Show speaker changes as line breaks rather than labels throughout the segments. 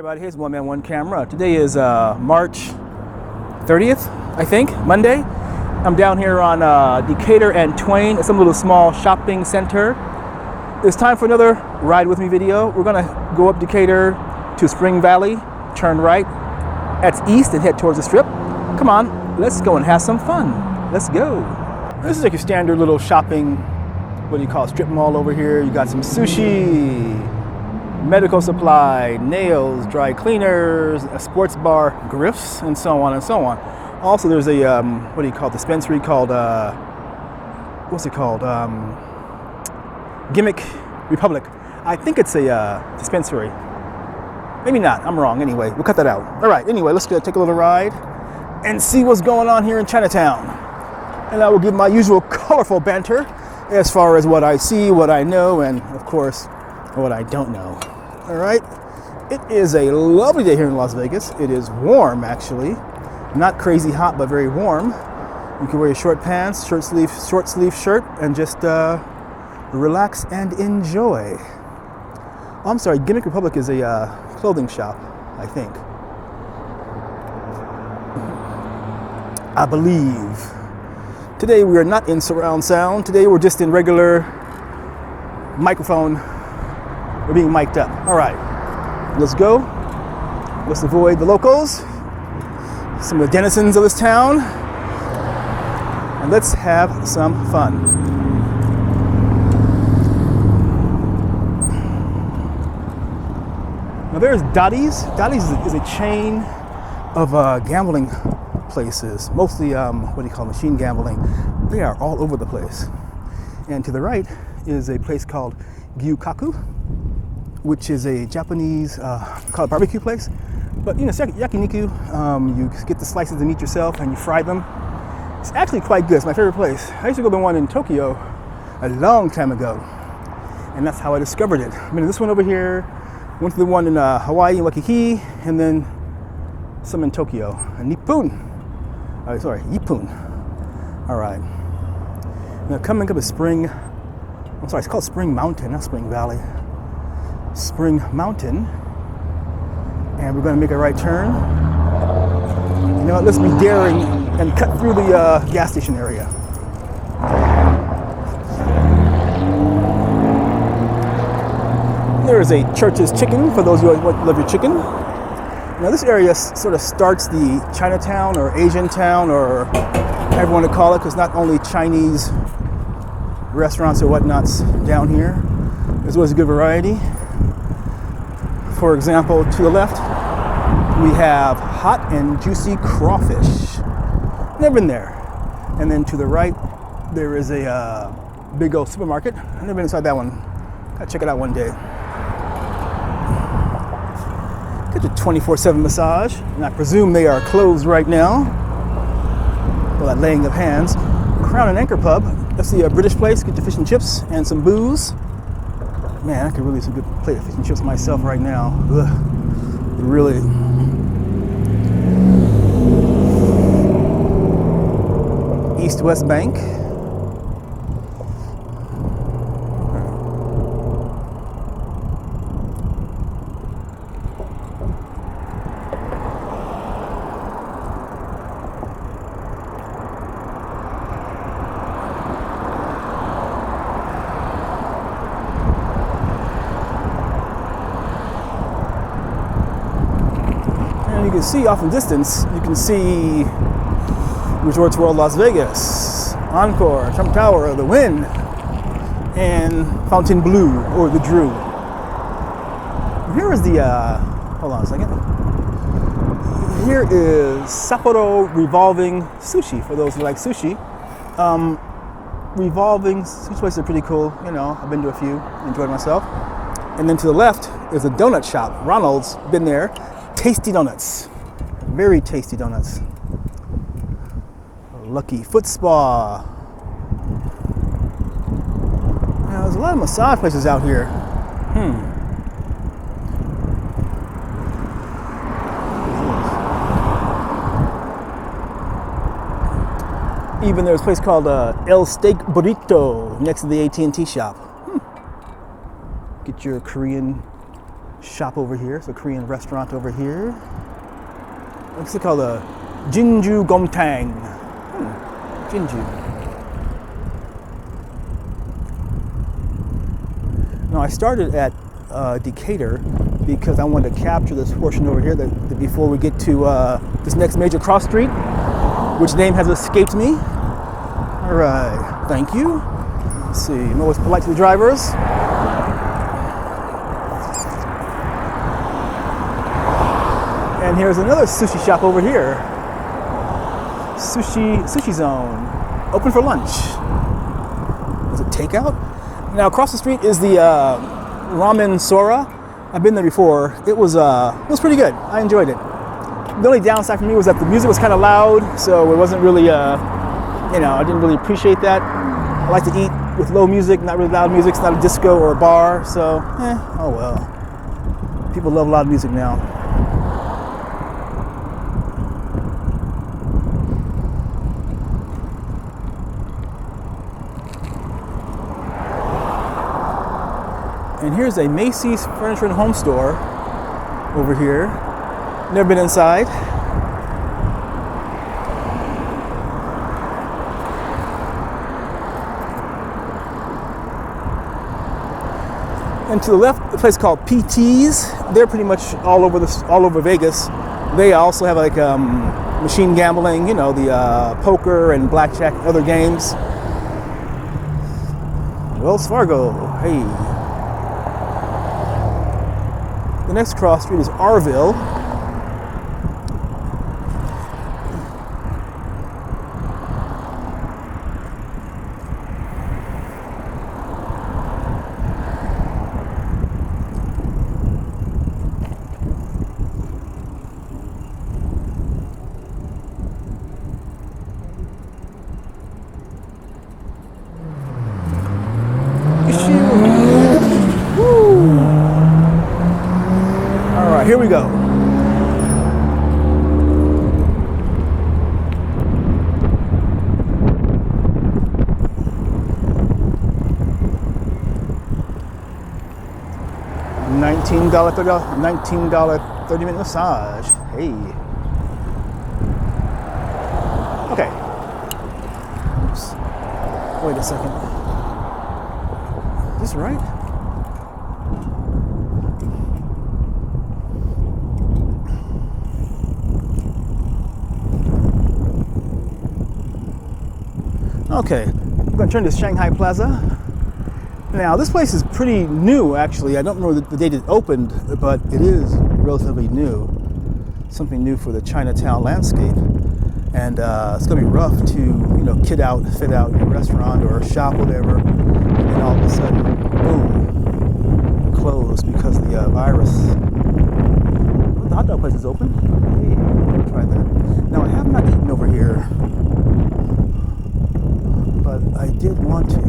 everybody, here's OneManOneCamera. Today is March 30th, I think, Monday. I'm down here on Decatur and Twain at some little small shopping center. It's time for another ride with me video. We're gonna go up Decatur to Spring Valley, turn right, that's east, and head towards the strip. Come on, let's go and have some fun. Let's go. This is like your standard little shopping, what do you call it, strip mall over here. You got some sushi, medical supply, nails, dry cleaners, a sports bar, grifts, and so on and so on. Also, there's a what do you call it, dispensary called what's it called? Gimmick Republic. I think it's a dispensary. Maybe not. I'm wrong. Anyway, we'll cut that out. All right. Anyway, let's go take a little ride and see what's going on here in Chinatown. And I will give my usual colorful banter as far as what I see, what I know, and of course, what I don't know. All right, it is a lovely day here in Las Vegas. It is warm, actually, not crazy hot, but very warm. You can wear your short pants, short sleeve shirt, and just relax and enjoy. Oh, I'm sorry, Gimmick Republic is a clothing shop, I think. I believe. Today we are not in surround sound. Today we're just in regular microphone. We're being mic'd up. All right, let's go. Let's avoid the locals, some of the denizens of this town, and let's have some fun. Now there's Dottie's. Dottie's is a chain of gambling places, mostly what do you call machine gambling. They are all over the place. And to the right is a place called Gyukaku, which is a Japanese called barbecue place. But you know, yakiniku, you get the slices of meat yourself and you fry them. It's actually quite good. It's my favorite place. I used to go to the one in Tokyo a long time ago, and that's how I discovered it. I've been to this one over here, went to the one in Hawaii, in Waikiki, and then some in Tokyo, Nippon. Ippon. All right. Now coming up is Spring. I'm sorry, it's called Spring Mountain, not Spring Valley. Spring Mountain, and we're going to make a right turn. You know what, let's be daring and cut through the gas station area. There is a Church's Chicken for those who love your chicken. Now this area sort of starts the Chinatown or Asian town or however you want to call it, because not only Chinese restaurants or whatnots down here, there's always a good variety. For example, to the left, we have hot and juicy crawfish. Never been there. And then to the right, there is a big old supermarket. I've never been inside that one. Gotta check it out one day. Get your 24/7 massage, and I presume they are closed right now. Well, that laying of hands. Crown and Anchor Pub. That's the British place. Get your fish and chips and some booze. Man, I could really use a good plate of fish and chips myself right now. Ugh. Really. East-West Bank. You can see off in the distance, you can see Resorts World Las Vegas, Encore, Trump Tower, The Wynn, and Fontainebleau, or the Drew. Here is the, hold on a second. Here is Sapporo Revolving Sushi, for those who like sushi. Revolving sushi places are pretty cool, you know, I've been to a few, enjoyed myself. And then to the left is a donut shop, Ronald's, been there. Tasty donuts, very tasty donuts. Lucky Foot Spa. Now, there's a lot of massage places out here. Even there's a place called El Steak Burrito next to the AT&T shop. Get your Korean shop over here. It's a Korean restaurant over here. What's it called? The Jinju Gomtang. Jinju. Now I started at Decatur because I wanted to capture this portion over here that before we get to this next major cross street, which name has escaped me. All right, thank you. Let's see, I'm always polite to the drivers. And here's another sushi shop over here. Sushi Zone, open for lunch. Is it takeout? Now across the street is the Ramen Sora. I've been there before. It was pretty good. I enjoyed it. The only downside for me was that the music was kind of loud, so it wasn't really, I didn't really appreciate that. I like to eat with low music, not really loud music. It's not a disco or a bar, so oh well. People love loud music now. And here's a Macy's Furniture and Home Store over here. Never been inside. And to the left, a place called PT's. They're pretty much all over Vegas. They also have like machine gambling, the poker and blackjack and other games. Wells Fargo, hey. The next cross street is Arville. Here we go. $19 30-minute massage. Hey. Okay. Oops. Wait a second. Is this right? Okay, we're going to turn to Shanghai Plaza. Now, this place is pretty new, actually. I don't remember the date it opened, but it is relatively new. Something new for the Chinatown landscape. And it's going to be rough to, fit out your restaurant or shop, whatever, and all of a sudden, boom, closed because of the virus. Oh, the hot dog place is open. Hey, I'm going to try that. Now, I have not eaten over here. But I do want to.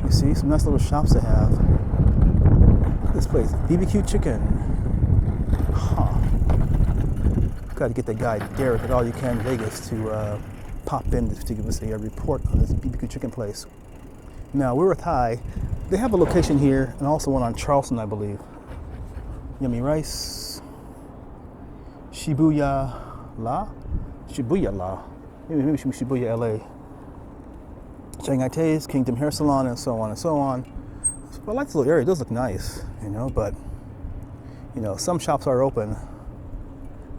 You see, some nice little shops they have. Look at this place, BBQ chicken. Huh. Got to get that guy Derek at All You Can Vegas to pop in to give us a report on this BBQ chicken place. Now, we're with Thai. They have a location here and also one on Charleston, I believe. Yummy rice. Shibuya La. Maybe Shibuya LA. Shanghai Taste, Kingdom Hair Salon, and so on and so on. But I like this little area. It does look nice, but some shops are open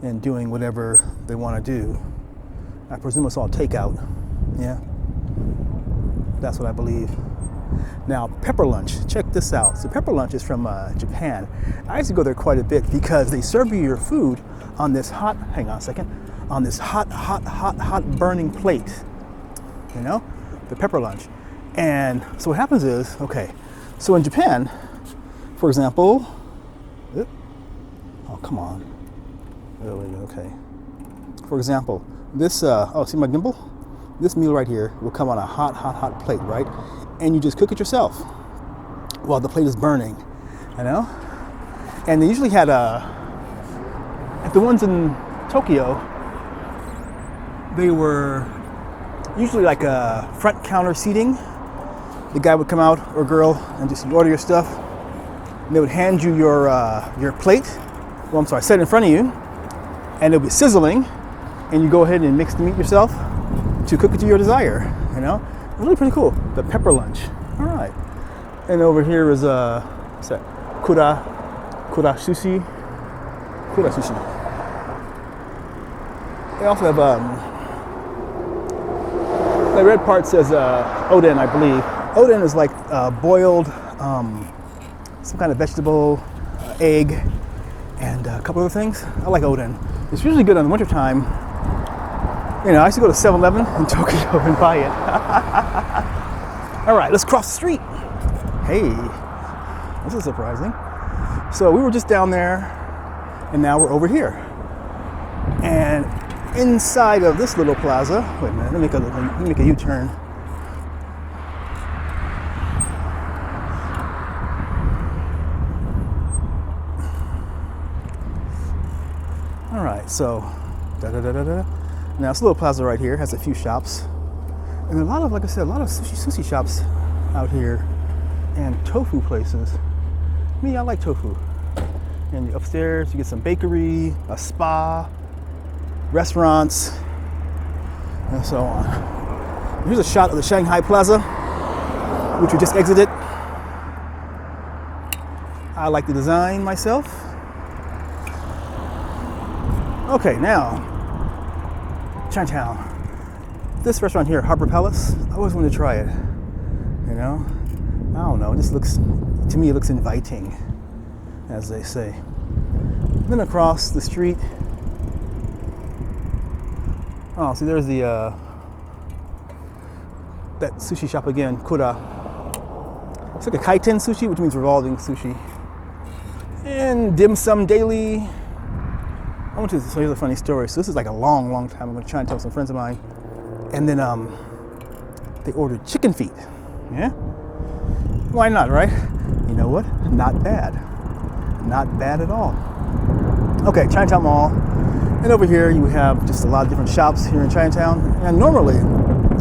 and doing whatever they want to do. I presume it's all takeout. Yeah, that's what I believe. Now, Pepper Lunch. Check this out. So Pepper Lunch is from Japan. I used to go there quite a bit because they serve you your food on this hot. Hang on a second. On this hot burning plate, the Pepper Lunch. And so what happens is, so in Japan, for example, oh, come on. Okay. For example, this, see my gimbal? This meal right here will come on a hot plate, right? And you just cook it yourself while the plate is burning, And they usually had if the ones in Tokyo, they were usually like a front counter seating. The guy would come out, or girl, and just order your stuff. and they would hand you your plate. Well, I'm sorry, set it in front of you, and it'll be sizzling, and you go ahead and mix the meat yourself to cook it to your desire. You know, it's really pretty cool. The pepper lunch. All right. And over here is what's that? Kura sushi. Kura sushi. They also have the red part says oden, I believe. Oden is like boiled some kind of vegetable, egg, and a couple other things. I like oden. It's usually good in the wintertime. You know, I used to go to 7-Eleven in Tokyo and buy it. All right, let's cross the street. Hey, this is surprising. So we were just down there, and now we're over here. And inside of this little plaza, wait a minute, let me make a U-turn. All right, so now this little plaza right here has a few shops, and a lot of, like I said, a lot of sushi shops out here, and tofu places. Me, I like tofu. And upstairs you get some bakery, a spa, restaurants, and so on. Here's a shot of the Shanghai Plaza, which we just exited. I like the design myself. Okay, now, Chinatown. This restaurant here, Harbor Palace, I always wanted to try it. You know, I don't know, it just looks, to me it looks inviting, as they say. Then across the street, oh, see there's the, that sushi shop again, Kura. It's like a kaiten sushi, which means revolving sushi. And dim sum daily. So here's a funny story. So this is like a long time. I'm gonna try and tell some friends of mine. And then they ordered chicken feet. Yeah? Why not, right? You know what? Not bad. Not bad at all. Okay, Chinatown Mall. And over here you have just a lot of different shops here in Chinatown. And normally,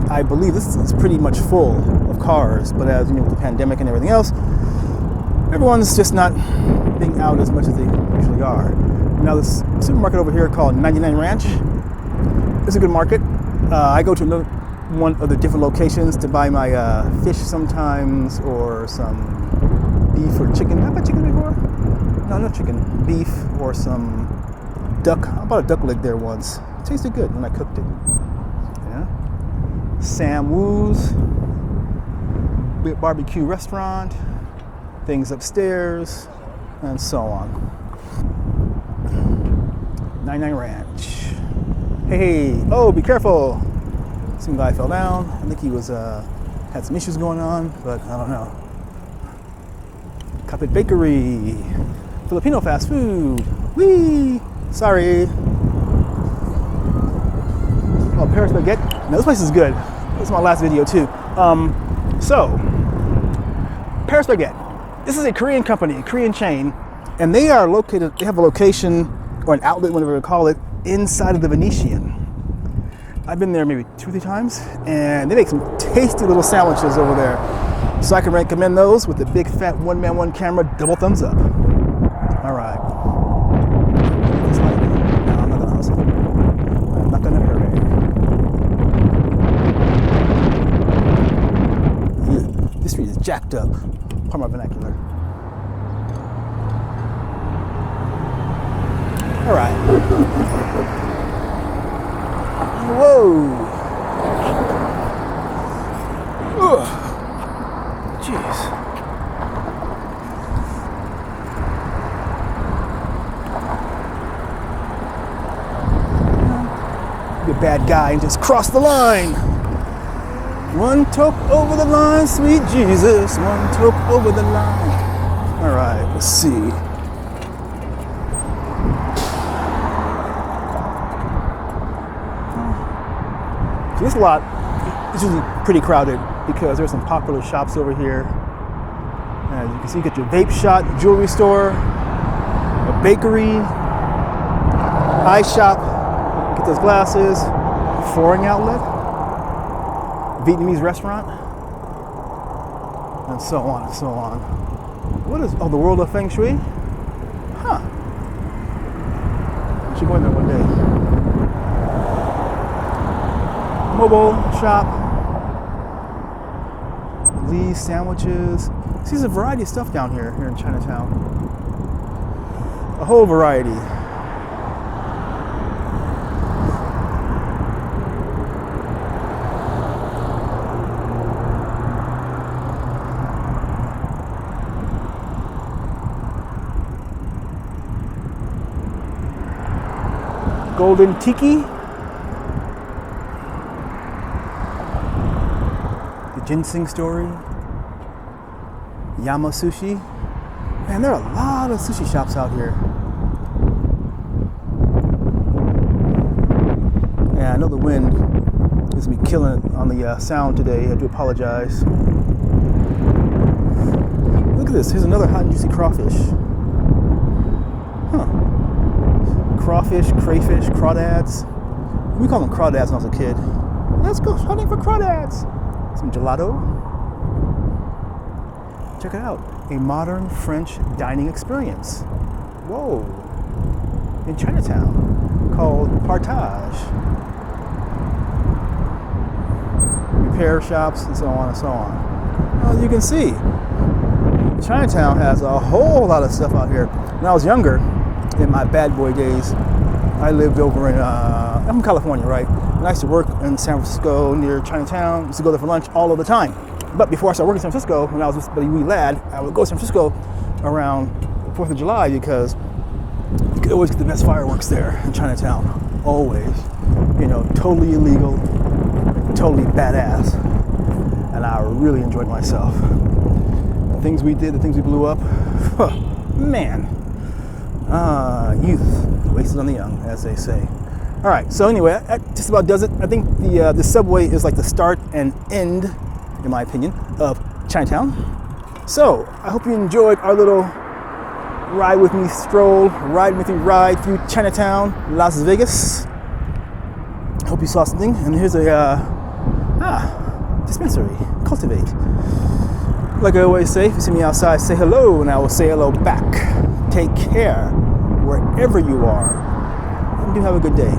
I believe this is pretty much full of cars, but as you know, with the pandemic and everything else, everyone's just not being out as much as they usually are. Now this supermarket over here called 99 Ranch is a good market. I go to one of the different locations to buy my fish sometimes, or some beef or chicken. Have I had chicken before? No, not chicken. Beef or some duck. I bought a duck leg there once. It tasted good when I cooked it. Yeah. Sam Woo's barbecue restaurant. Things upstairs, and so on. 99 Ranch. Hey, oh, be careful. Some guy fell down. I think he was had some issues going on, but I don't know. Cupid Bakery. Filipino fast food. Whee! Sorry. Oh, Paris Baguette. Now this place is good. This is my last video too. So, Paris Baguette. This is a Korean company, a Korean chain, and they are located, they have a location or an outlet, whatever you call it, inside of the Venetian. I've been there maybe 2 or 3 times, and they make some tasty little sandwiches over there. So I can recommend those with the big fat OneManOneCamera double thumbs up. All right. No, I'm not gonna hustle. I'm not gonna hurry. This street is jacked up. Pardon my vernacular. All right. Whoa. Ugh. Jeez. Be a bad guy and just cross the line. One toke over the line, sweet Jesus. One toke over the line. All right, let's see. This lot is usually pretty crowded because there's some popular shops over here. As you can see, you get your vape shop, jewelry store, a bakery, eye shop, get those glasses, flooring outlet, Vietnamese restaurant, and so on and so on. What is, oh, the world of Feng Shui? Huh. I should go in there one day. Mobile shop. Lee's sandwiches. See, there's a variety of stuff down here in Chinatown. A whole variety. Golden Tiki, the ginseng story, Yama Sushi. Man, there are a lot of sushi shops out here. Yeah, I know the wind is me killing it on the sound today. I do apologize. Look at this. Here's another hot and juicy crawfish. Huh. Crawfish, crayfish, crawdads. We call them crawdads when I was a kid. Let's go hunting for crawdads. Some gelato. Check it out. A modern French dining experience. Whoa. In Chinatown. Called Partage. Repair shops and so on and so on. Well, as you can see, Chinatown has a whole lot of stuff out here. When I was younger, in my bad boy days, I lived over in, I'm from California, right? And I used to work in San Francisco near Chinatown. Used to go there for lunch all of the time. But before I started working in San Francisco, when I was a wee lad, I would go to San Francisco around the 4th of July because you could always get the best fireworks there in Chinatown. Always. You know, totally illegal, totally badass. And I really enjoyed myself. The things we did, the things we blew up, man. Youth wasted on the young, as they say. All right, so anyway, that just about does it. I think the subway is like the start and end, in my opinion, of Chinatown. So I hope you enjoyed our little ride with me stroll, ride with me ride through Chinatown, Las Vegas. I hope you saw something. And here's a dispensary, Cultivate. Like I always say, if you see me outside, say hello, and I will say hello back. Take care wherever you are, and do have a good day.